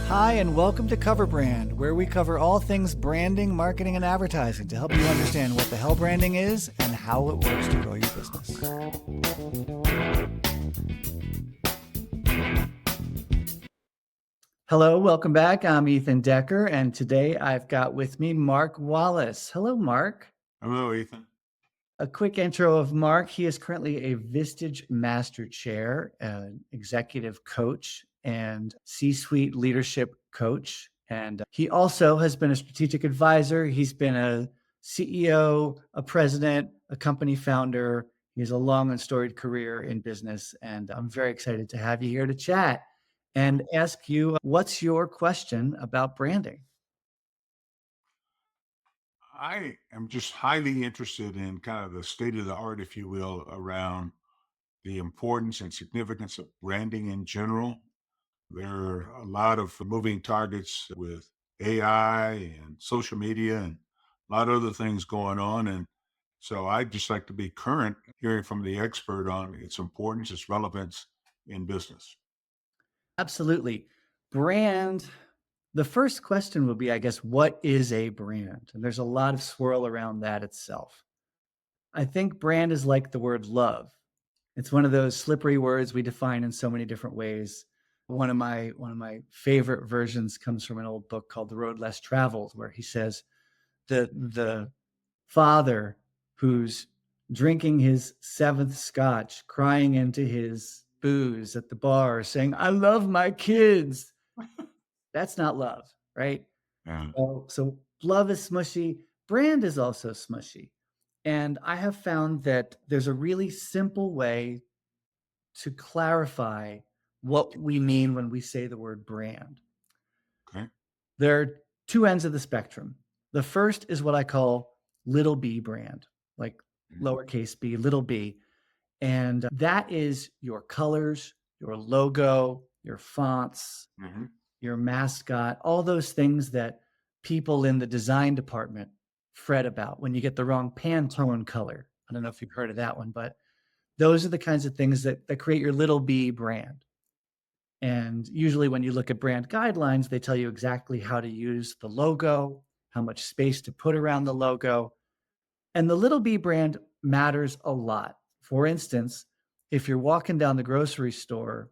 Hi, and welcome to Cover Brand, where we cover all things branding, marketing, and advertising to help you understand what the hell branding is and how it works to grow your business. Hello, welcome back. I'm Ethan Decker, and today I've got with me Marc Wallace. Hello, Marc. Hello, Ethan. A quick intro of Marc. He is currently a Vistage Master Chair, an executive coach, and C-suite leadership coach. And he also has been a strategic advisor. He's been a CEO, a president, a company founder. He has a long and storied career in business. And I'm very excited to have you here to chat and ask you, what's your question about branding? I am just highly interested in kind of the state of the art, if you will, around the importance and significance of branding in general. There are a lot of moving targets with AI and social media and a lot of other things going on. And so I'd just like to be current, hearing from the expert on its importance, its relevance in business. Absolutely. Brand. The first question would be, I guess, what is a brand? And there's a lot of swirl around that itself. I think brand is like the word love. It's one of those slippery words we define in so many different ways. One of my favorite versions comes from an old book called The Road Less Traveled, where he says the father who's drinking his seventh scotch, crying into his booze at the bar, saying, "I love my kids." That's not love, right? Yeah. So love is smushy. Brand is also smushy. And I have found that there's a really simple way to clarify what we mean when we say the word brand. Okay. There are two ends of the spectrum. The first is what I call little b brand, like Mhm. lowercase b, little b. And that is your colors, your logo, your fonts, Mhm. your mascot, all those things that people in the design department fret about when you get the wrong Pantone color. I don't know if you've heard of that one, but those are the kinds of things that create your little b brand. And usually when you look at brand guidelines, they tell you exactly how to use the logo, how much space to put around the logo. And the little b brand matters a lot. For instance, if you're walking down the grocery store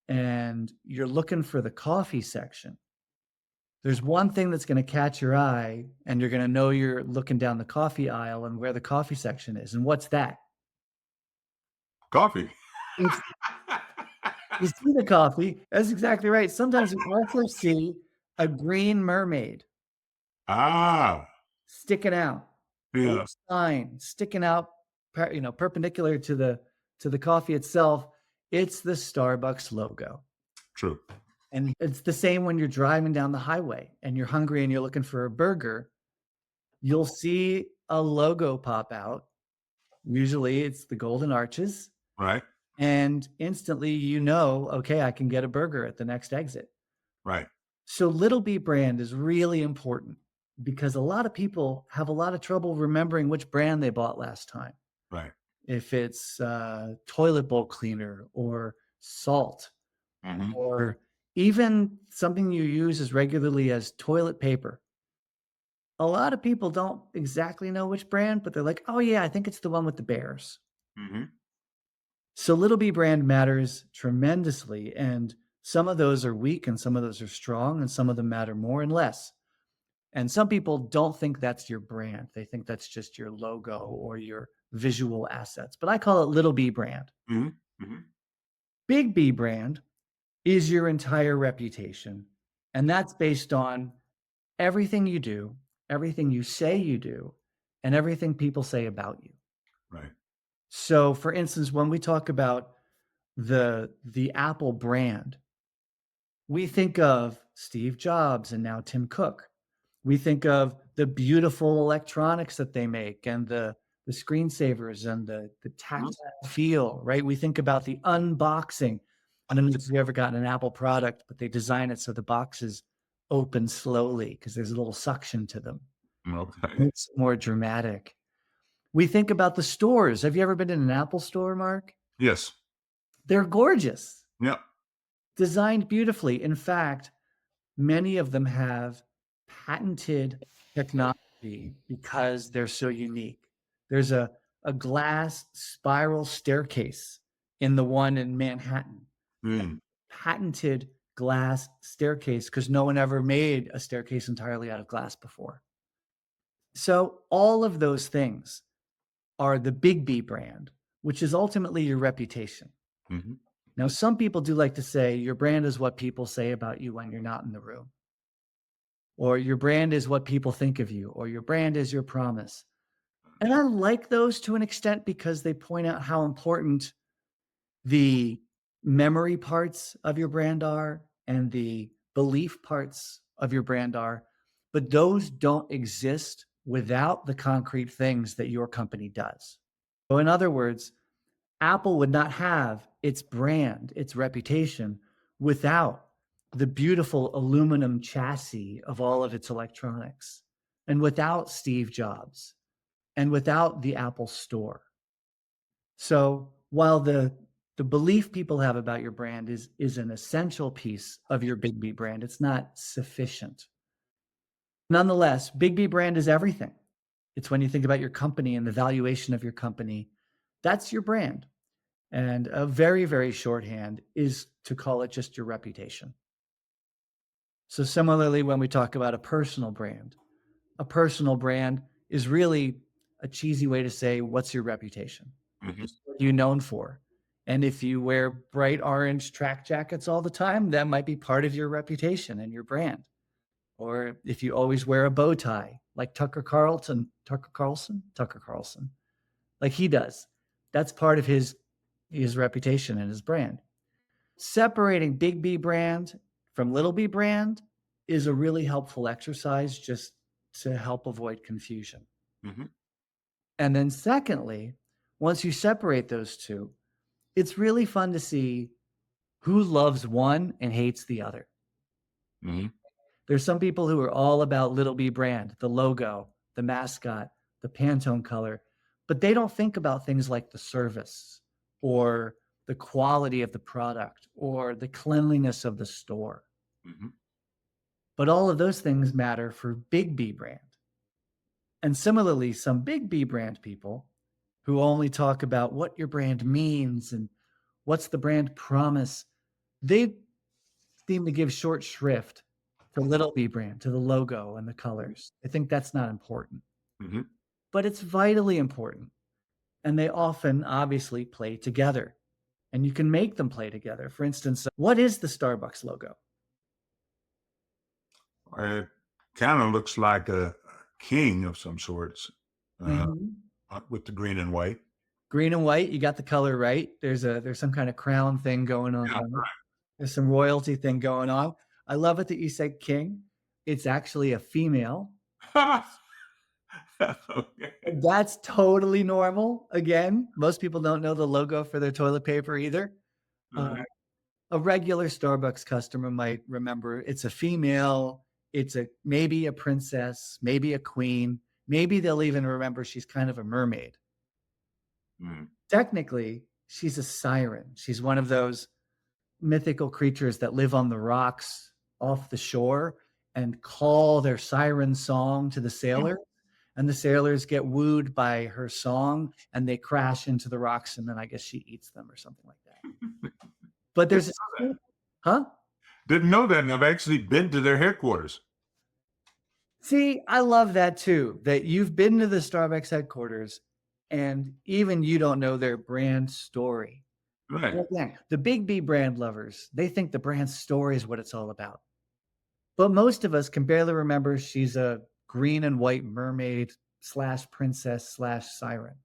and you're looking for the coffee section, there's one thing that's gonna catch your eye, and you're gonna know you're looking down the coffee aisle and where the coffee section is, and what's that? Coffee. It's you see the coffee, that's exactly right. Sometimes we also see a green mermaid Ah, sticking out, or yeah, a sign sticking out, perpendicular to the coffee itself. It's the Starbucks logo. true. And it's the same when you're driving down the highway and you're hungry and you're looking for a burger. You'll see a logo pop out. Usually it's the Golden Arches, Right, and instantly you know, okay, I can get a burger at the next exit. right. So Little B brand is really important because a lot of people have a lot of trouble remembering which brand they bought last time. Right. If it's toilet bowl cleaner or salt Mhm. or even something you use as regularly as toilet paper. A lot of people don't exactly know which brand, but they're like, "Oh, yeah, I think it's the one with the bears." Mhm. So Little B brand matters tremendously, and some of those are weak and some of those are strong, and some of them matter more and less. And some people don't think that's your brand. They think that's just your logo or your visual assets, but I call it Little B brand. Mhm. Mhm. Big B brand is your entire reputation, and that's based on everything you do, everything you say you do, and everything people say about you. Right. So, for instance, when we talk about the Apple brand, we think of Steve Jobs and now Tim Cook. We think of the beautiful electronics that they make and the screensavers and the Mhm. tactile feel, right? We think about the unboxing. I don't know if you've ever gotten an Apple product, but they design it so the boxes open slowly because there's a little suction to them. Okay. Makes it more dramatic. We think about the stores. Have you ever been in an Apple store, Mark? Yes. They're gorgeous, Yep. designed beautifully. In fact, Many of them have patented technology because they're so unique. There's a glass spiral staircase in the one in Manhattan, Mm, patented glass staircase because no one ever made a staircase entirely out of glass before. So all of those things are the Big B brand, which is ultimately your reputation. mhm, Now, some people do like to say your brand is what people say about you when you're not in the room, or your brand is what people think of you, or your brand is your promise. And I like those to an extent because they point out how important the memory parts of your brand are and the belief parts of your brand are. But those don't exist without the concrete things that your company does. So, in other words, Apple would not have its brand, its reputation, without the beautiful aluminum chassis of all of its electronics, and without Steve Jobs, and without the Apple Store. So while the belief people have about your brand is an essential piece of your Big B brand, it's not sufficient. Nonetheless, Big B brand is everything. It's when you think about your company and the valuation of your company, that's your brand. And a very, very shorthand is to call it just your reputation. So, similarly, when we talk about a personal brand is really a cheesy way to say, what's your reputation? mhm, Just what are you known for? And if you wear bright orange track jackets all the time, that might be part of your reputation and your brand. Or if you always wear a bow tie, like Tucker Carlson, like he does, that's part of his reputation and his brand. Separating big B brand from little b brand is a really helpful exercise just to help avoid confusion. mhm, And then, secondly, once you separate those two, it's really fun to see who loves one and hates the other. mhm, There's some people who are all about little b brand, the logo, the mascot, the Pantone color, but they don't think about things like the service or the quality of the product or the cleanliness of the store. mhm, But all of those things matter for big B brand. And similarly, some big B brand people who only talk about what your brand means and what's the brand promise, they seem to give short shrift to little b brand, to the logo and the colors. I think that's not important, mhm. but it's vitally important. And they often obviously play together. And you can make them play together. For instance, what is the Starbucks logo? It kind of looks like a king of some sorts, uh, Mhm. with the green and white. Green and white, you got the color right. There's some kind of crown thing going on Yeah, there. There's some royalty thing going on. I love it that you said king. It's actually a female. right. Okay. That's totally normal. Again, most people don't know the logo for their toilet paper either. Uh, Right. a regular Starbucks customer might remember it's a female, it's a maybe a princess, maybe a queen, maybe they'll even remember she's kind of a mermaid. Mm, Technically, she's a siren. She's one of those mythical creatures that live on the rocks off the shore and call their siren song to the sailor. And the sailors get wooed by her song and they crash into the rocks. And then I guess she eats them or something like that. But didn't there's, know that. huh? Didn't know that, and I've actually been to their headquarters. See, I love that too, that you've been to the Starbucks headquarters and even you don't know their brand story. Right. And again, the big B brand lovers, they think the brand story is what it's all about. But most of us can barely remember she's a green and white mermaid slash princess slash siren.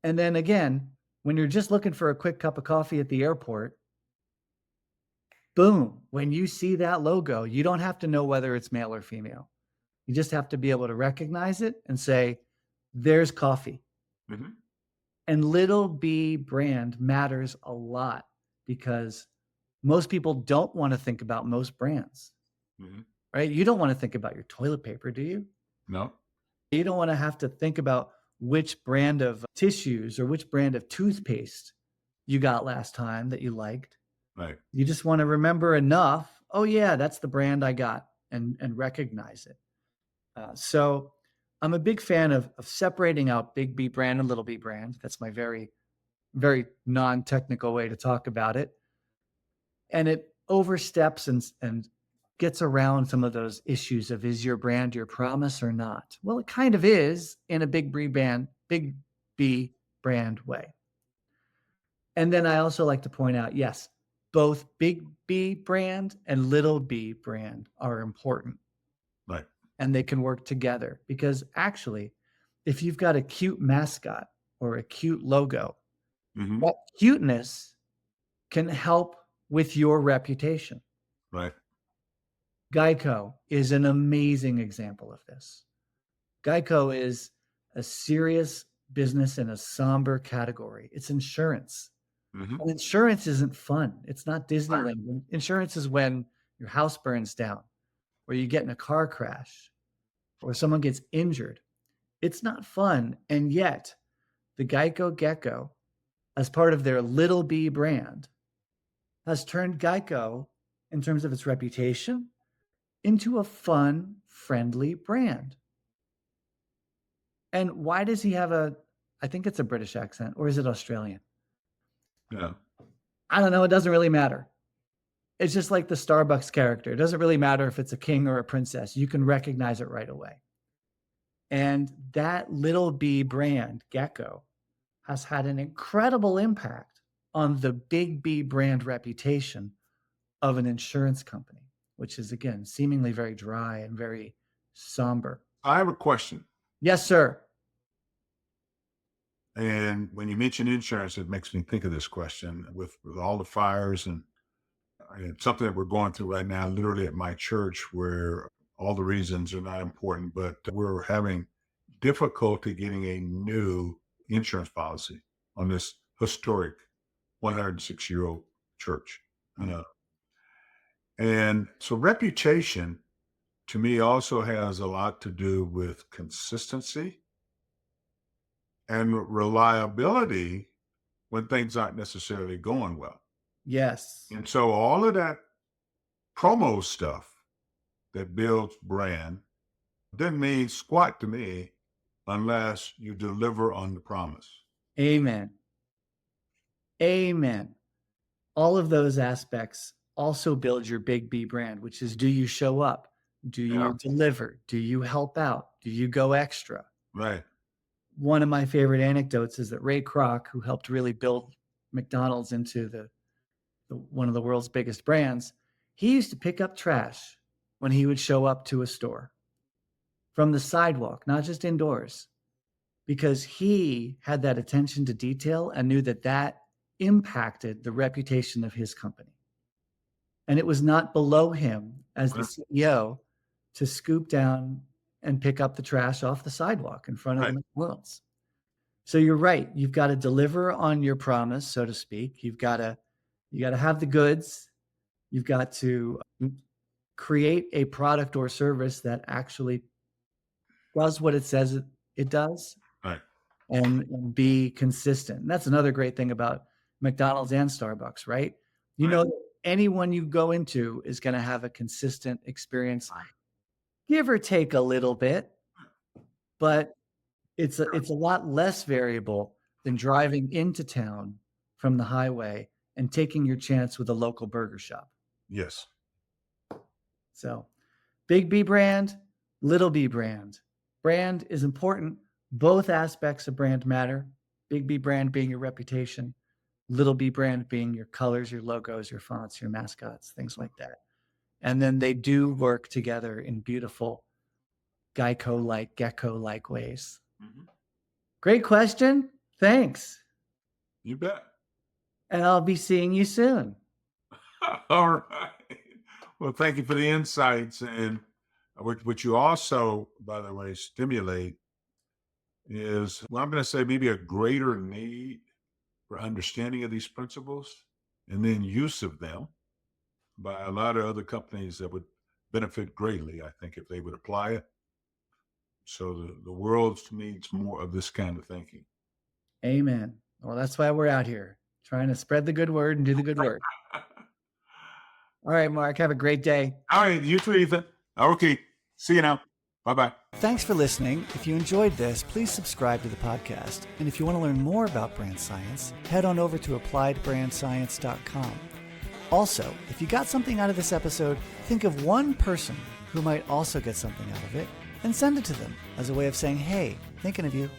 And then again, when you're just looking for a quick cup of coffee at the airport, boom, when you see that logo, you don't have to know whether it's male or female. You just have to be able to recognize it and say, there's coffee. Mhm, And little b brand matters a lot because most people don't want to think about most brands, mhm. right? You don't want to think about your toilet paper, do you? No. You don't want to have to think about which brand of tissues or which brand of toothpaste you got last time that you liked. Right. You just want to remember enough oh yeah, that's the brand I got, and recognize it. So I'm a big fan of separating out big B brand and little b brand. That's my very non-technical way to talk about it. And it oversteps and gets around some of those issues of, is your brand your promise or not? Well, it kind of is in a big B brand way. And then I also like to point out, yes, both big B brand and little b brand are important, Right. and they can work together because actually, if you've got a cute mascot or a cute logo, Hmm. that cuteness can help with your reputation. Right. Geico is an amazing example of this. Geico is a serious business in a somber category. It's insurance. Hmm. And insurance isn't fun. It's not Disneyland. Insurance is when your house burns down, or you get in a car crash, or someone gets injured. It's not fun. And yet, the Geico Gecko, as part of their Little B brand, has turned Geico, in terms of its reputation, into a fun, friendly brand. And why does he have I think it's a British accent, or is it Australian? Yeah. I don't know. It doesn't really matter. It's just like the Starbucks character. It doesn't really matter if it's a king or a princess. You can recognize it right away. And that Little B brand, Gecko, has had an incredible impact on the big B brand reputation of an insurance company, which is, again, seemingly very dry and very somber. I have a question. Yes, sir. And when you mention insurance, it makes me think of this question with all the fires and something that we're going through right now, literally at my church, where all the reasons are not important, but we're having difficulty getting a new insurance policy on this historic 106-year-old church. Uh, and so reputation to me also has a lot to do with consistency and reliability when things aren't necessarily going well. Yes. And so all of that promo stuff that builds brand doesn't mean squat to me unless you deliver on the promise. Amen. Amen. All of those aspects also build your big B brand, which is, do you show up? Do Yeah. you deliver? Do you help out? Do you go extra? Right. One of my favorite anecdotes is that Ray Kroc, who helped really build McDonald's into one of the world's biggest brands, he used to pick up trash when he would show up to a store from the sidewalk, not just indoors, because he had that attention to detail and knew that that impacted the reputation of his company. And it was not below him as the Right. CEO to scoop down and pick up the trash off the sidewalk in front of the Right. McDonald's. So you're right. You've got to deliver on your promise, so to speak. You got to have the goods. You've got to create a product or service that actually does what it says it does, Right. and be consistent. And that's another great thing about McDonald's and Starbucks, right? You Right. know, anyone you go into is going to have a consistent experience, give or take a little bit, but it's a lot less variable than driving into town from the highway and taking your chance with a local burger shop. Yes. So, big B brand, little b brand. Brand is important. Both aspects of brand matter. Big B brand being your reputation, little b brand being your colors, your logos, your fonts, your mascots, things like that. And then they do work together in beautiful Geico like, Gecko like ways. Mhm. Great question. Thanks. You bet. And I'll be seeing you soon. All right. Well, thank you for the insights. And what you also, by the way, stimulate is, well, I'm going to say maybe a greater need for understanding of these principles and then use of them by a lot of other companies that would benefit greatly, I think, if they would apply it. So the world needs more of this kind of thinking. Amen. Well, that's why we're out here trying to spread the good word and do the good work. All right, Mark, have a great day. All right, you too, Ethan. Okay, see you now. Bye-bye. Thanks for listening. If you enjoyed this, please subscribe to the podcast. And if you want to learn more about brand science, head on over to appliedbrandscience.com. Also, if you got something out of this episode, think of one person who might also get something out of it and send it to them as a way of saying, hey, thinking of you.